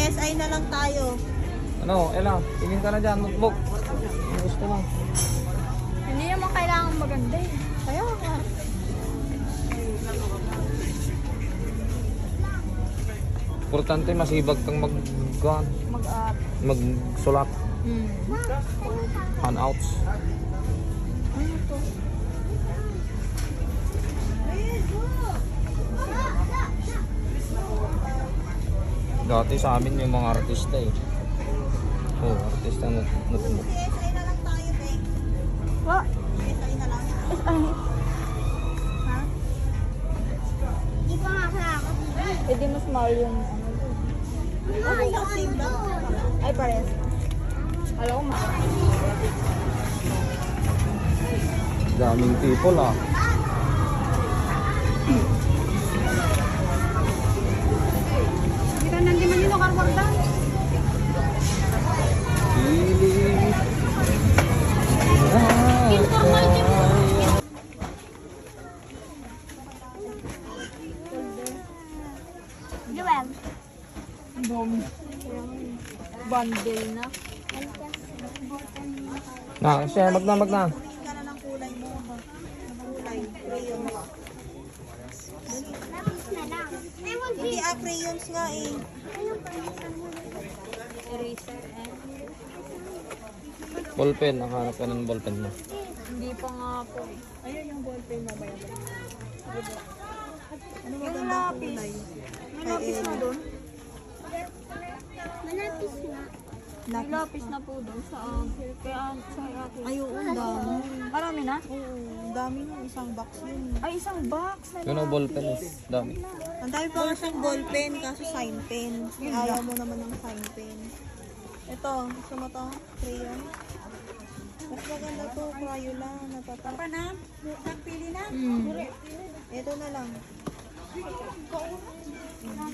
CSI na lang tayo. Ano, Ella, tingin ka na dyan, notebook. Ano gusto mo? Hindi naman kailangan maganda eh. Kaya nga. Importante, masibag kang Mag-up. magsulat. Hmm. Handouts. Ano to? Dati sa amin yung mga artista eh. Oh, artista na notebook. CSI na lang tayo, be. What? CSI na lang. Ha? Di pa nga ako. Eh di mas mahal yung ano to. Okay lang, same lang. Ay, pares. Alam ko mahal. Daming people ah. Hindi ka nandiman yun o karwardan. Piling. Joel. Bundle na. Na, siya, mag na. Tingin ka na ng kulay mo. Ng kulay. Crayons. Lapis na lang. Hindi crayons nga eh. Eraser and... Ballpen, nakahanap ka ng ballpen mo. Hindi pa nga po. Ayun yung ballpen mo ba yan? Ano Yung magandang lapis. kulay? May lapis na doon. Malapis na. May lapis na po doon sa kaya sa akin. Ay, oo, ang dami. Marami na? Oo, ang dami yung isang box yun. Ay, isang box na Yun ang ballpen eh. Dami. Ang dami pa nga siyang ballpen, kaso sign pen. Ayaw mo naman ng sign pen. Ito, gusto mo to? Crayon? Mas maganda to, Crayola. Natatawa na? Nagpili na? Ito na lang.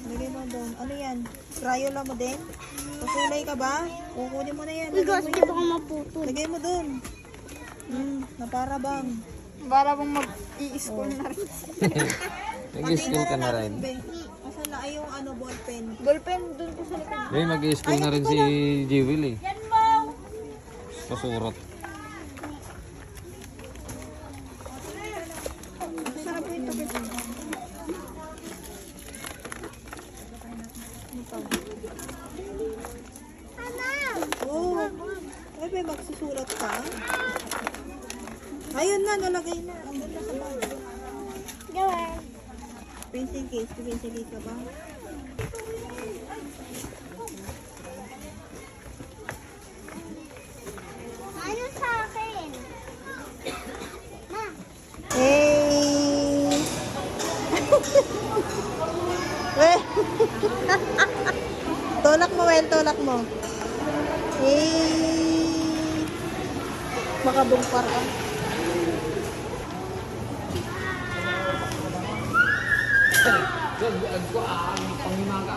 Lagay mo doon. Ano yan? Crayola mo din? Kukulay ka ba? Kukunin mo na yan. Lagay mo Hindi yan. baka maputol. Lagay mo doon. Napara bang? Para bang mag-i-school na rin. Nag-i-school ka na rin. Asan na ay yung ano, ballpen? Ballpen doon po sa likod. Eh, mag-i-school na rin si Jewel eh. Pasurat. Sarap ito. Oh, ay ba magsusurat ka? Ayun na, nalagay na. Andun na sa bag. Joel. Pencil case, pencil case ka ba? Ano sa akin? Ma. Hey! Weh! Tolak mo, Wel, tolak mo. Hey! Makabungpar ka. Panghimaga.